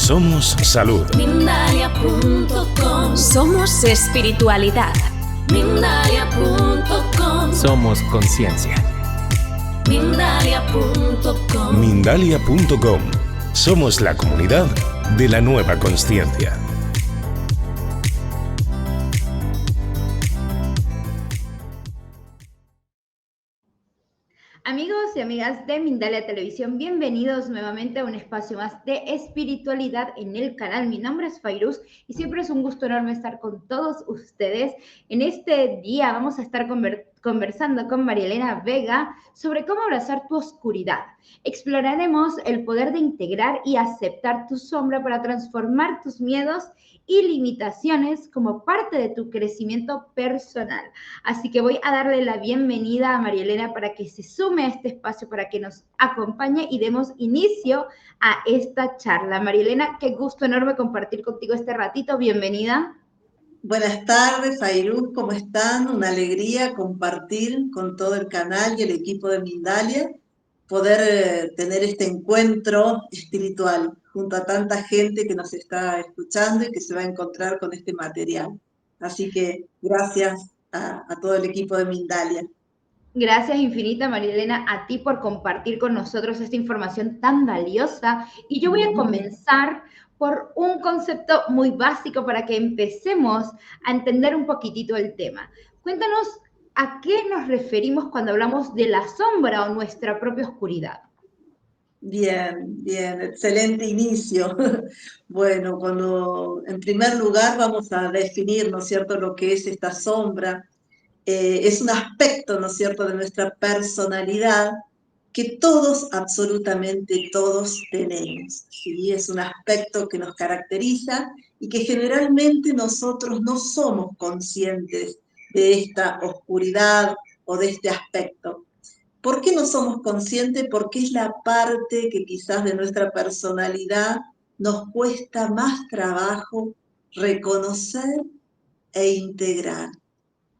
Somos salud. Mindalia.com. Somos espiritualidad. Mindalia.com. Somos conciencia. Mindalia.com. Mindalia.com. Somos la comunidad de la nueva consciencia. Amigos y amigas de Mindalia Televisión, bienvenidos nuevamente a un espacio más de espiritualidad en el canal. Mi nombre es Fairuz y siempre es un gusto enorme estar con todos ustedes. En este día vamos a estar conversando con María Elena Vega sobre cómo abrazar tu oscuridad. Exploraremos el poder de integrar y aceptar tu sombra para transformar tus miedos y limitaciones como parte de tu crecimiento personal. Así que voy a darle la bienvenida a María Elena para que se sume a este espacio, para que nos acompañe y demos inicio a esta charla. María Elena, qué gusto enorme compartir contigo este ratito. Bienvenida. Buenas tardes, Fairuz, ¿cómo están? Una alegría compartir con todo el canal y el equipo de Mindalia, poder tener este encuentro espiritual junto a tanta gente que nos está escuchando y que se va a encontrar con este material. Así que gracias a todo el equipo de Mindalia. Gracias infinita, María Elena, a ti por compartir con nosotros esta información tan valiosa. Y yo voy a comenzar por un concepto muy básico para que empecemos a entender un poquitito el tema. Cuéntanos a qué nos referimos cuando hablamos de la sombra o nuestra propia oscuridad. Bien, excelente inicio. Bueno, en primer lugar vamos a definir, ¿no es cierto?, lo que es esta sombra. Es un aspecto, ¿no es cierto?, de nuestra personalidad que todos, absolutamente todos tenemos, ¿sí? Es un aspecto que nos caracteriza y que generalmente nosotros no somos conscientes de esta oscuridad o de este aspecto. ¿Por qué no somos conscientes? Porque es la parte que quizás de nuestra personalidad nos cuesta más trabajo reconocer e integrar.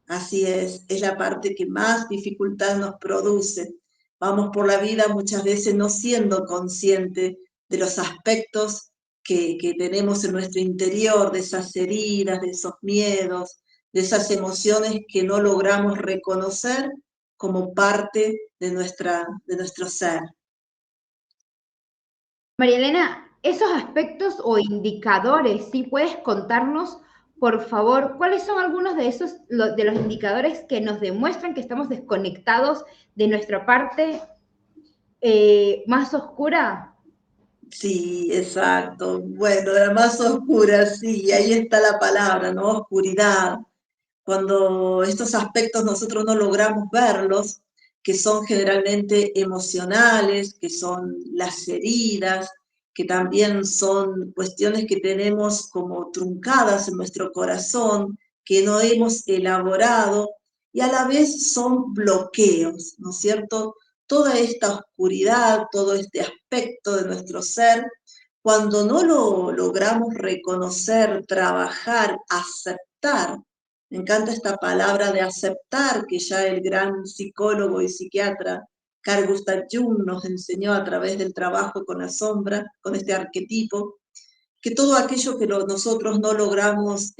Así es la parte que más dificultad nos produce. Vamos por la vida muchas veces no siendo conscientes de los aspectos que tenemos en nuestro interior, de esas heridas, de esos miedos, de esas emociones que no logramos reconocer como parte de nuestro ser. María Elena, esos aspectos o indicadores, ¿sí puedes contarnos, por favor, cuáles son algunos de los indicadores que nos demuestran que estamos desconectados de nuestra parte más oscura? Sí, exacto. Bueno, la más oscura, sí, ahí está la palabra, ¿no? Oscuridad. Cuando estos aspectos nosotros no logramos verlos, que son generalmente emocionales, que son las heridas, que también son cuestiones que tenemos como truncadas en nuestro corazón, que no hemos elaborado, y a la vez son bloqueos, ¿no es cierto? Toda esta oscuridad, todo este aspecto de nuestro ser, cuando no lo logramos reconocer, trabajar, aceptar. Me encanta esta palabra de aceptar que ya el gran psicólogo y psiquiatra Carl Gustav Jung nos enseñó a través del trabajo con la sombra, con este arquetipo, que todo aquello que nosotros no logramos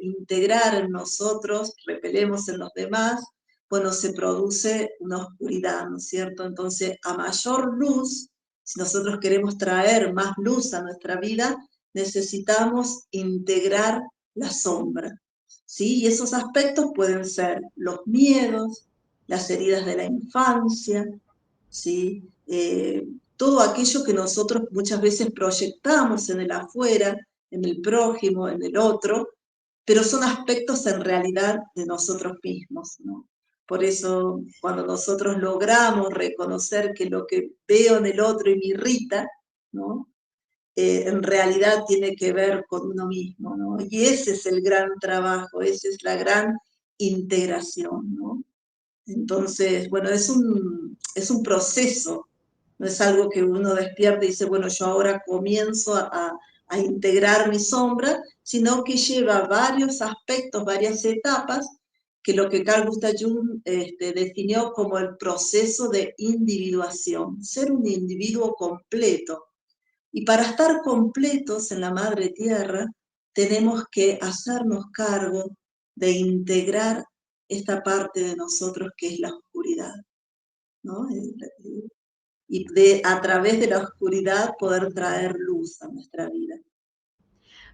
integrar en nosotros, repelemos en los demás, bueno, se produce una oscuridad, ¿no es cierto? Entonces, a mayor luz, si nosotros queremos traer más luz a nuestra vida, necesitamos integrar la sombra, ¿sí? Y esos aspectos pueden ser los miedos, las heridas de la infancia, ¿sí? Todo aquello que nosotros muchas veces proyectamos en el afuera, en el prójimo, en el otro, pero son aspectos en realidad de nosotros mismos, ¿no? Por eso, cuando nosotros logramos reconocer que lo que veo en el otro y me irrita, ¿no? En realidad tiene que ver con uno mismo, ¿no? Y ese es el gran trabajo, esa es la gran integración, ¿no? Entonces, bueno, es un proceso, no es algo que uno despierta y dice, bueno, yo ahora comienzo a integrar mi sombra, sino que lleva varios aspectos, varias etapas, que lo que Carl Gustav Jung definió como el proceso de individuación, ser un individuo completo. Y para estar completos en la Madre Tierra, tenemos que hacernos cargo de integrar esta parte de nosotros que es la oscuridad, ¿no? Y a través de la oscuridad poder traer luz a nuestra vida.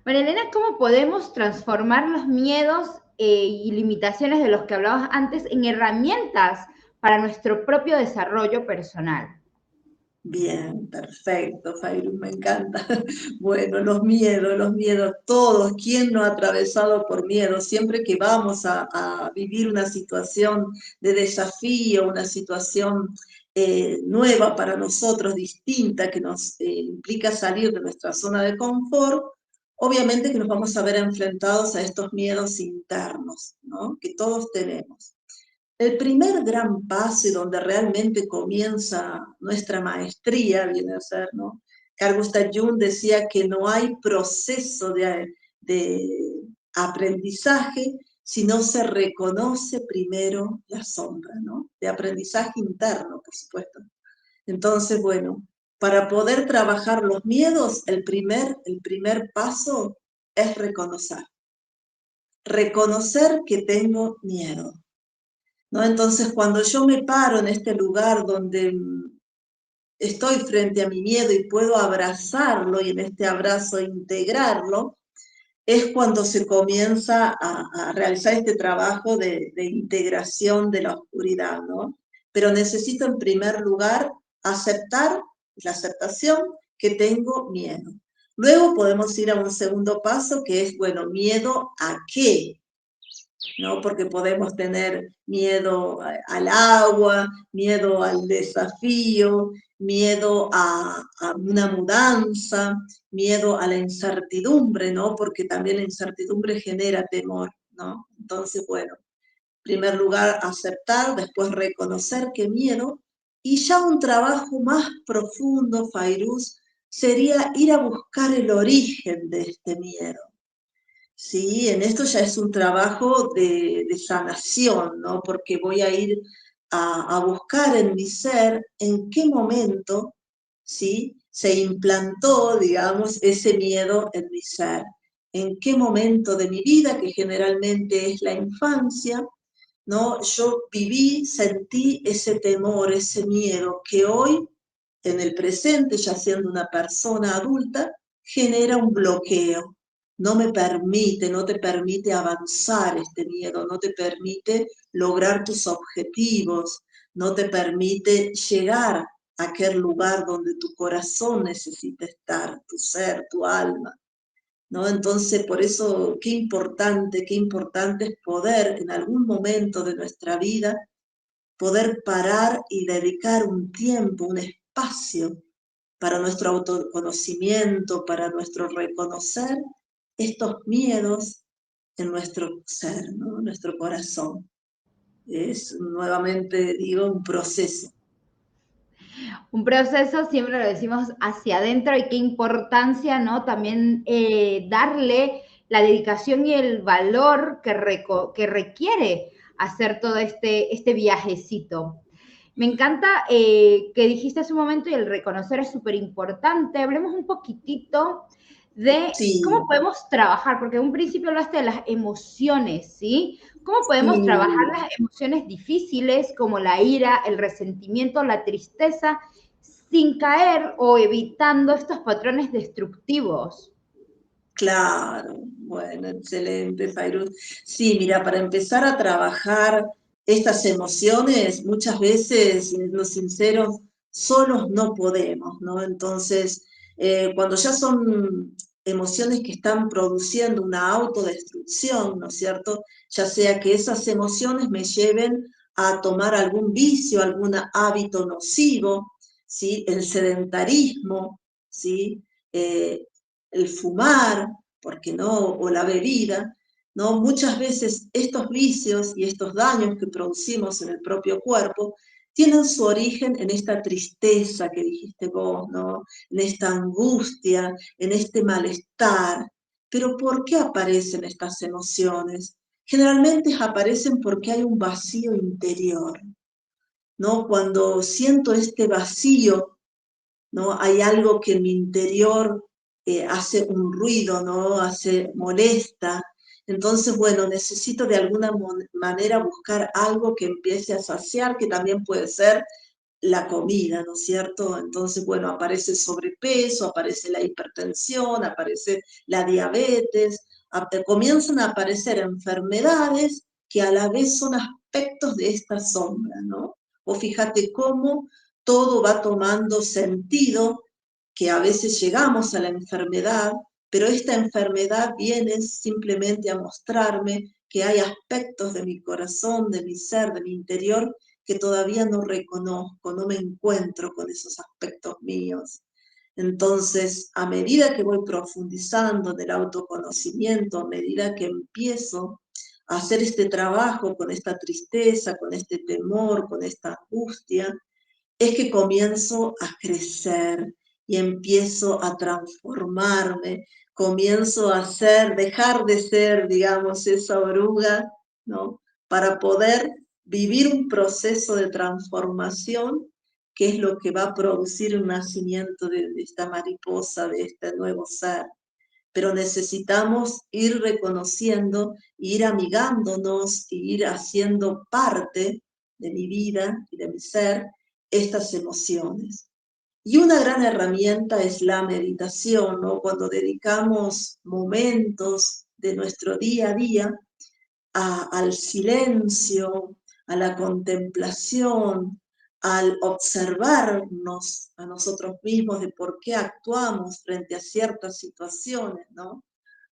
María Elena, ¿cómo podemos transformar los miedos y limitaciones de los que hablabas antes en herramientas para nuestro propio desarrollo personal? Bien, perfecto, Fairuz, me encanta. Bueno, los miedos, todos, ¿quién no ha atravesado por miedo? Siempre que vamos a vivir una situación de desafío, una situación nueva para nosotros, distinta, que nos implica salir de nuestra zona de confort, obviamente que nos vamos a ver enfrentados a estos miedos internos, ¿no? Que todos tenemos. El primer gran paso y donde realmente comienza nuestra maestría, viene a ser, ¿no? Carl Gustav Jung decía que no hay proceso de aprendizaje si no se reconoce primero la sombra, ¿no? De aprendizaje interno, por supuesto. Entonces, bueno, para poder trabajar los miedos, el primer paso es reconocer. Reconocer que tengo miedo, ¿no? Entonces, cuando yo me paro en este lugar donde estoy frente a mi miedo y puedo abrazarlo y en este abrazo integrarlo, es cuando se comienza a realizar este trabajo de integración de la oscuridad, ¿no? Pero necesito en primer lugar aceptar, la aceptación, que tengo miedo. Luego podemos ir a un segundo paso que es, bueno, ¿miedo a qué? ¿No? Porque podemos tener miedo al agua, miedo al desafío, miedo a una mudanza, miedo a la incertidumbre, ¿no? Porque también la incertidumbre genera temor, ¿no? Entonces, bueno, en primer lugar, aceptar, después reconocer qué miedo, y ya un trabajo más profundo, Fairuz, sería ir a buscar el origen de este miedo. Sí, en esto ya es un trabajo de sanación, ¿no? Porque voy a ir a buscar en mi ser en qué momento, ¿sí? Se implantó, digamos, ese miedo en mi ser. En qué momento de mi vida, que generalmente es la infancia, ¿no? Yo viví, sentí ese temor, ese miedo que hoy, en el presente, ya siendo una persona adulta, genera un bloqueo. No me permite, no te permite avanzar este miedo, no te permite lograr tus objetivos, no te permite llegar a aquel lugar donde tu corazón necesita estar, tu ser, tu alma, ¿no? Entonces, por eso, qué importante es poder en algún momento de nuestra vida, poder parar y dedicar un tiempo, un espacio para nuestro autoconocimiento, para nuestro reconocer estos miedos en nuestro ser, ¿no? En nuestro corazón. Es, nuevamente digo, un proceso. Un proceso, siempre lo decimos, hacia adentro y qué importancia, ¿no? También darle la dedicación y el valor que requiere hacer todo este viajecito. Me encanta que dijiste hace un momento y el reconocer es súper importante. Hablemos un poquitito de Sí, cómo podemos trabajar, porque en un principio hablaste de las emociones, ¿sí? ¿Cómo podemos trabajar sí. las emociones difíciles como la ira, el resentimiento, la tristeza, sin caer o evitando estos patrones destructivos? Claro, bueno, excelente, Fairuz. Sí, mira, para empezar a trabajar estas emociones, muchas veces, siendo sinceros, solos no podemos, ¿no? Entonces, cuando ya son emociones que están produciendo una autodestrucción, ¿no es cierto? Ya sea que esas emociones me lleven a tomar algún vicio, algún hábito nocivo, ¿sí? El sedentarismo, ¿sí? El fumar, ¿porque no? O la bebida, ¿no? Muchas veces estos vicios y estos daños que producimos en el propio cuerpo tienen su origen en esta tristeza que dijiste vos, ¿no? En esta angustia, en este malestar. Pero ¿por qué aparecen estas emociones? Generalmente aparecen porque hay un vacío interior, ¿no? Cuando siento este vacío ¿no? Hay algo que en mi interior hace un ruido, ¿no? Molesta. Entonces, bueno, necesito de alguna manera buscar algo que empiece a saciar, que también puede ser la comida, ¿no es cierto? Entonces, bueno, aparece el sobrepeso, aparece la hipertensión, aparece la diabetes, comienzan a aparecer enfermedades que a la vez son aspectos de esta sombra, ¿no? O fíjate cómo todo va tomando sentido, que a veces llegamos a la enfermedad, pero esta enfermedad viene simplemente a mostrarme que hay aspectos de mi corazón, de mi ser, de mi interior, que todavía no reconozco, no me encuentro con esos aspectos míos. Entonces, a medida que voy profundizando en el autoconocimiento, a medida que empiezo a hacer este trabajo con esta tristeza, con este temor, con esta angustia, es que comienzo a crecer y empiezo a transformarme, comienzo a dejar de ser, digamos, esa oruga, ¿no? Para poder vivir un proceso de transformación que es lo que va a producir un nacimiento de esta mariposa, de este nuevo ser. Pero necesitamos ir reconociendo, ir amigándonos, ir haciendo parte de mi vida y de mi ser estas emociones. Y una gran herramienta es la meditación, ¿no? Cuando dedicamos momentos de nuestro día a día al silencio, a la contemplación, al observarnos a nosotros mismos de por qué actuamos frente a ciertas situaciones, ¿no?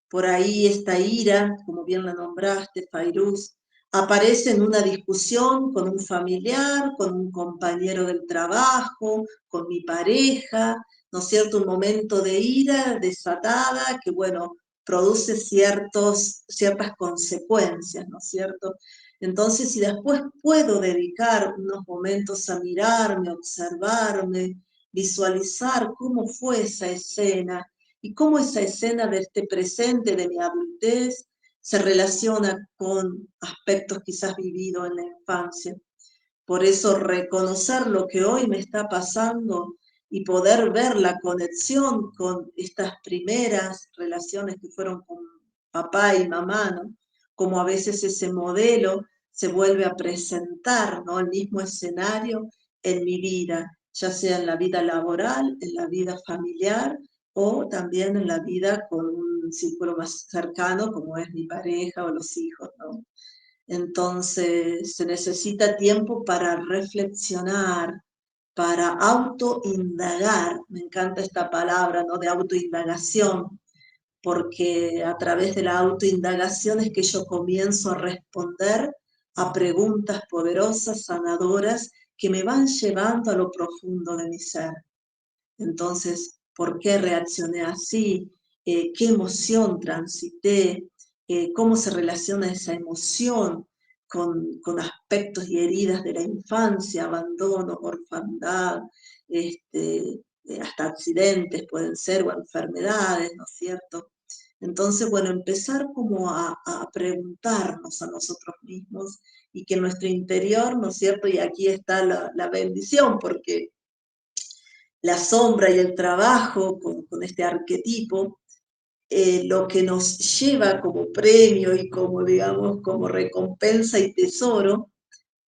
Por ahí esta ira, como bien la nombraste, Fairuz, aparece en una discusión con un familiar, con un compañero del trabajo, con mi pareja, ¿no es cierto? Un momento de ira desatada que, bueno, produce ciertas consecuencias, ¿no es cierto? Entonces, si después puedo dedicar unos momentos a mirarme, observarme, visualizar cómo fue esa escena, y cómo esa escena de este presente, de mi adultez, se relaciona con aspectos quizás vividos en la infancia. Por eso reconocer lo que hoy me está pasando y poder ver la conexión con estas primeras relaciones que fueron con papá y mamá, ¿no? Como a veces ese modelo se vuelve a presentar, ¿no? El mismo escenario en mi vida, ya sea en la vida laboral, en la vida familiar o también en la vida con un círculo más cercano como es mi pareja o los hijos, ¿no? Entonces se necesita tiempo para reflexionar, para autoindagar. Me encanta esta palabra, ¿no? De autoindagación, porque a través de la autoindagación es que yo comienzo a responder a preguntas poderosas, sanadoras, que me van llevando a lo profundo de mi ser. Entonces, ¿por qué reaccioné así? ¿Qué emoción transité? ¿Cómo se relaciona esa emoción con aspectos y heridas de la infancia, abandono, orfandad, hasta accidentes pueden ser, o enfermedades, ¿no es cierto? Entonces, bueno, empezar como a preguntarnos a nosotros mismos y que nuestro interior, ¿no es cierto? Y aquí está la bendición, porque la sombra y el trabajo con este arquetipo, lo que nos lleva como premio y como, digamos, como recompensa y tesoro,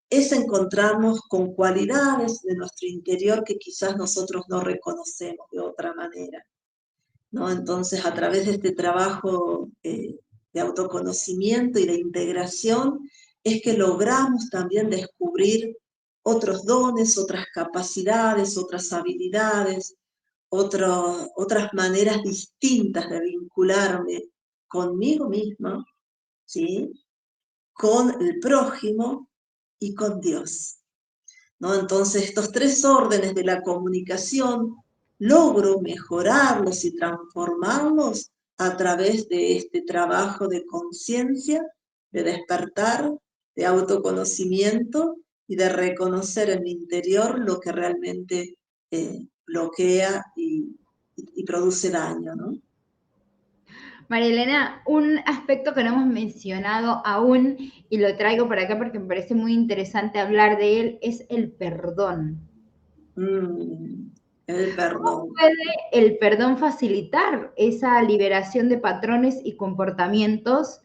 es encontrarnos con cualidades de nuestro interior que quizás nosotros no reconocemos de otra manera, ¿no? Entonces, a través de este trabajo de autoconocimiento y de integración, es que logramos también descubrir otros dones, otras capacidades, otras habilidades, otras maneras distintas de vincularme conmigo misma, ¿sí? Con el prójimo y con Dios, ¿no? Entonces, estos tres órdenes de la comunicación logro mejorarlos y transformarlos a través de este trabajo de conciencia, de despertar, de autoconocimiento y de reconocer en mi interior lo que realmente bloquea y produce daño, ¿no? María Elena, un aspecto que no hemos mencionado aún y lo traigo por acá porque me parece muy interesante hablar de él es el perdón. el perdón. ¿Puede el perdón facilitar esa liberación de patrones y comportamientos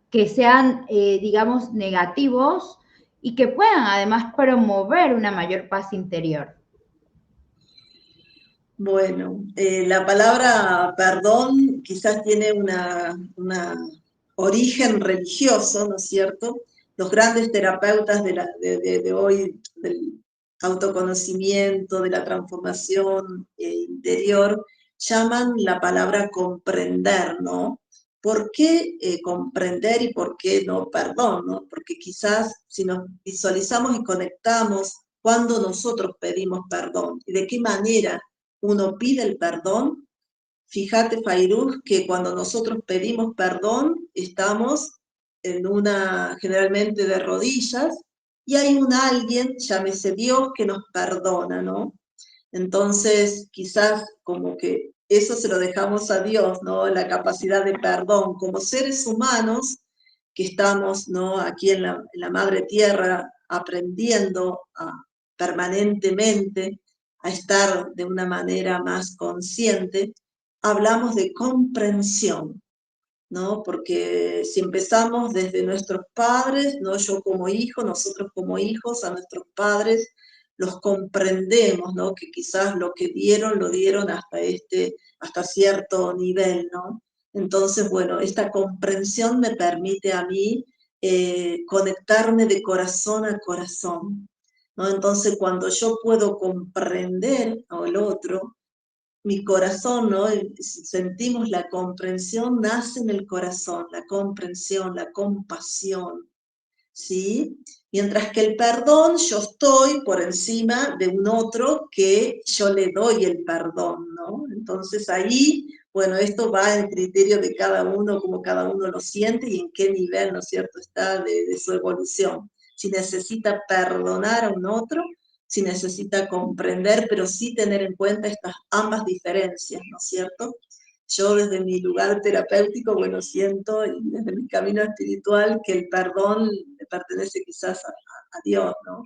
que sean, digamos, negativos y que puedan además promover una mayor paz interior? Bueno, la palabra perdón quizás tiene una origen religioso, ¿no es cierto? Los grandes terapeutas de hoy, del autoconocimiento, de la transformación interior, llaman la palabra comprender, ¿no? ¿Por qué comprender y por qué no perdón, ¿no? Porque quizás si nos visualizamos y conectamos cuando nosotros pedimos perdón y de qué manera uno pide el perdón, fíjate, Fairuz, que cuando nosotros pedimos perdón, estamos generalmente de rodillas, y hay un alguien, llámese Dios, que nos perdona, ¿no? Entonces, quizás como que eso se lo dejamos a Dios, ¿no? La capacidad de perdón. Como seres humanos que estamos, ¿no? Aquí en la madre tierra aprendiendo permanentemente a estar de una manera más consciente, hablamos de comprensión, ¿no? Porque si empezamos desde nuestros padres, ¿no? Yo como hijo, nosotros como hijos, a nuestros padres los comprendemos, ¿no? Que quizás lo que dieron, lo dieron hasta cierto nivel, ¿no? Entonces, bueno, esta comprensión me permite a mí conectarme de corazón a corazón, ¿no? Entonces, cuando yo puedo comprender al otro, mi corazón, ¿no? Sentimos la comprensión, nace en el corazón, la comprensión, la compasión, ¿sí? Mientras que el perdón, yo estoy por encima de un otro que yo le doy el perdón, ¿no? Entonces ahí, bueno, esto va en criterio de cada uno, como cada uno lo siente y en qué nivel, ¿no es cierto?, está de su evolución. Si necesita perdonar a un otro, si necesita comprender, pero sí tener en cuenta estas ambas diferencias, ¿no es cierto? Yo desde mi lugar terapéutico, bueno, siento y desde mi camino espiritual que el perdón le pertenece quizás a Dios, ¿no?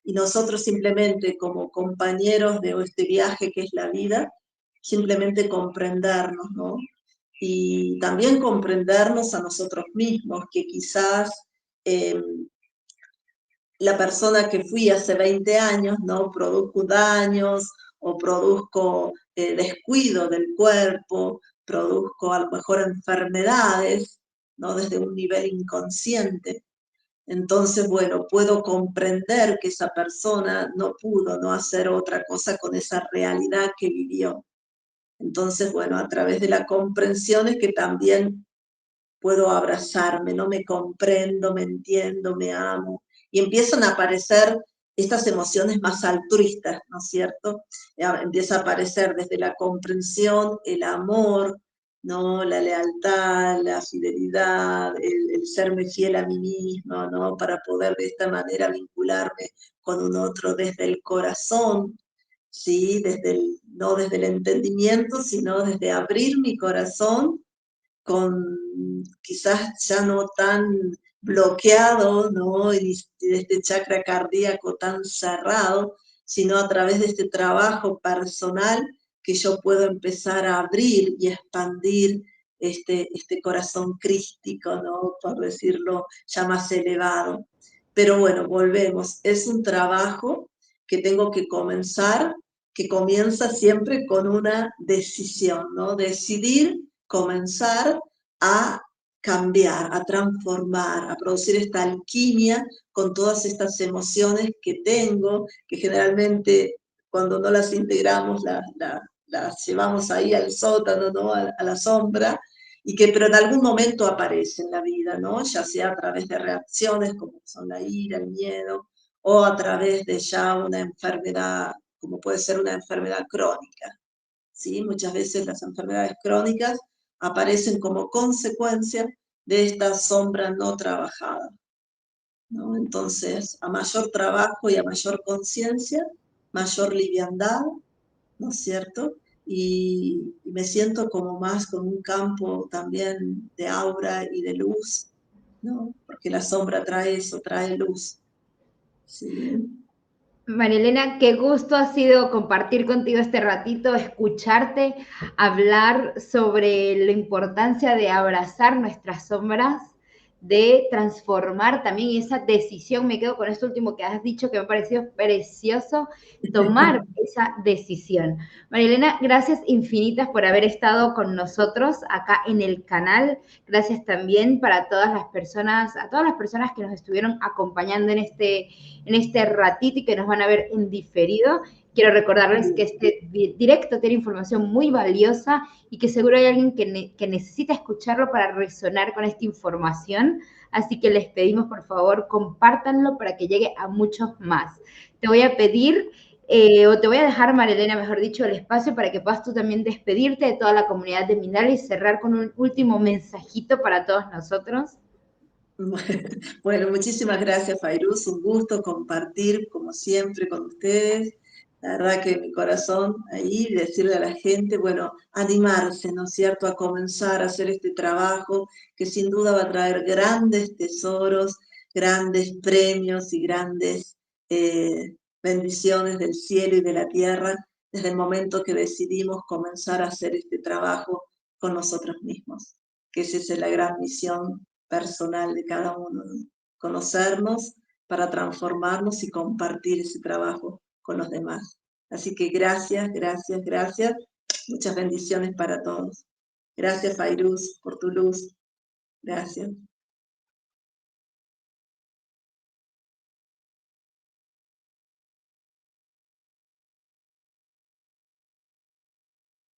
Y nosotros simplemente como compañeros de este viaje que es la vida, simplemente comprendernos, ¿no? Y también comprendernos a nosotros mismos, que quizás eh, la persona que fui hace 20 años, ¿no? Produzco daños o produzco descuido del cuerpo, produzco a lo mejor enfermedades, ¿no? Desde un nivel inconsciente. Entonces, bueno, puedo comprender que esa persona no pudo no hacer otra cosa con esa realidad que vivió. Entonces, bueno, a través de la comprensión es que también puedo abrazarme, no me comprendo, me entiendo, me amo, y empiezan a aparecer estas emociones más altruistas, ¿no es cierto? Empieza a aparecer desde la comprensión, el amor, ¿no? La lealtad, la fidelidad, el serme fiel a mí mismo, ¿no? Para poder de esta manera vincularme con un otro desde el corazón, ¿sí? No desde el entendimiento, sino desde abrir mi corazón con quizás ya no tan bloqueado, ¿no? Y de este chakra cardíaco tan cerrado, sino a través de este trabajo personal que yo puedo empezar a abrir y expandir este corazón crístico, ¿no? Por decirlo ya más elevado. Pero bueno, volvemos, es un trabajo que tengo que comenzar, que comienza siempre con una decisión, ¿no? Decidir comenzar a cambiar, a transformar, a producir esta alquimia con todas estas emociones que tengo, que generalmente cuando no las integramos las llevamos ahí al sótano, ¿no? A la sombra, pero en algún momento aparece en la vida, ¿no? Ya sea a través de reacciones como son la ira, el miedo, o a través de ya una enfermedad, como puede ser una enfermedad crónica, ¿sí? Muchas veces las enfermedades crónicas aparecen como consecuencia de esta sombra no trabajada, ¿no? Entonces, a mayor trabajo y a mayor conciencia, mayor liviandad, ¿no es cierto? Y me siento como más con un campo también de aura y de luz, ¿no? Porque la sombra trae eso, trae luz, ¿sí? María Elena, qué gusto ha sido compartir contigo este ratito, escucharte, hablar sobre la importancia de abrazar nuestras sombras, de transformar también esa decisión. Me quedo con esto último que has dicho que me ha parecido precioso, tomar esa decisión. María Elena, gracias infinitas por haber estado con nosotros acá en el canal. Gracias también para todas las personas, a todas las personas que nos estuvieron acompañando en este ratito y que nos van a ver en diferido. Quiero recordarles que este directo tiene información muy valiosa y que seguro hay alguien que necesita escucharlo para resonar con esta información. Así que les pedimos, por favor, compártanlo para que llegue a muchos más. Te voy a pedir, o te voy a dejar, María Elena, mejor dicho, el espacio para que puedas tú también despedirte de toda la comunidad de Mindalia y cerrar con un último mensajito para todos nosotros. Bueno, muchísimas gracias, Fairuz. Un gusto compartir, como siempre, con ustedes. La verdad que mi corazón ahí, decirle a la gente, bueno, animarse, ¿no es cierto?, a comenzar a hacer este trabajo que sin duda va a traer grandes tesoros, grandes premios y grandes bendiciones del cielo y de la tierra desde el momento que decidimos comenzar a hacer este trabajo con nosotros mismos, que esa es la gran misión personal de cada uno, ¿no? Conocernos para transformarnos y compartir ese trabajo con los demás. Así que gracias, gracias, gracias. Muchas bendiciones para todos. Gracias, Fairuz, por tu luz. Gracias.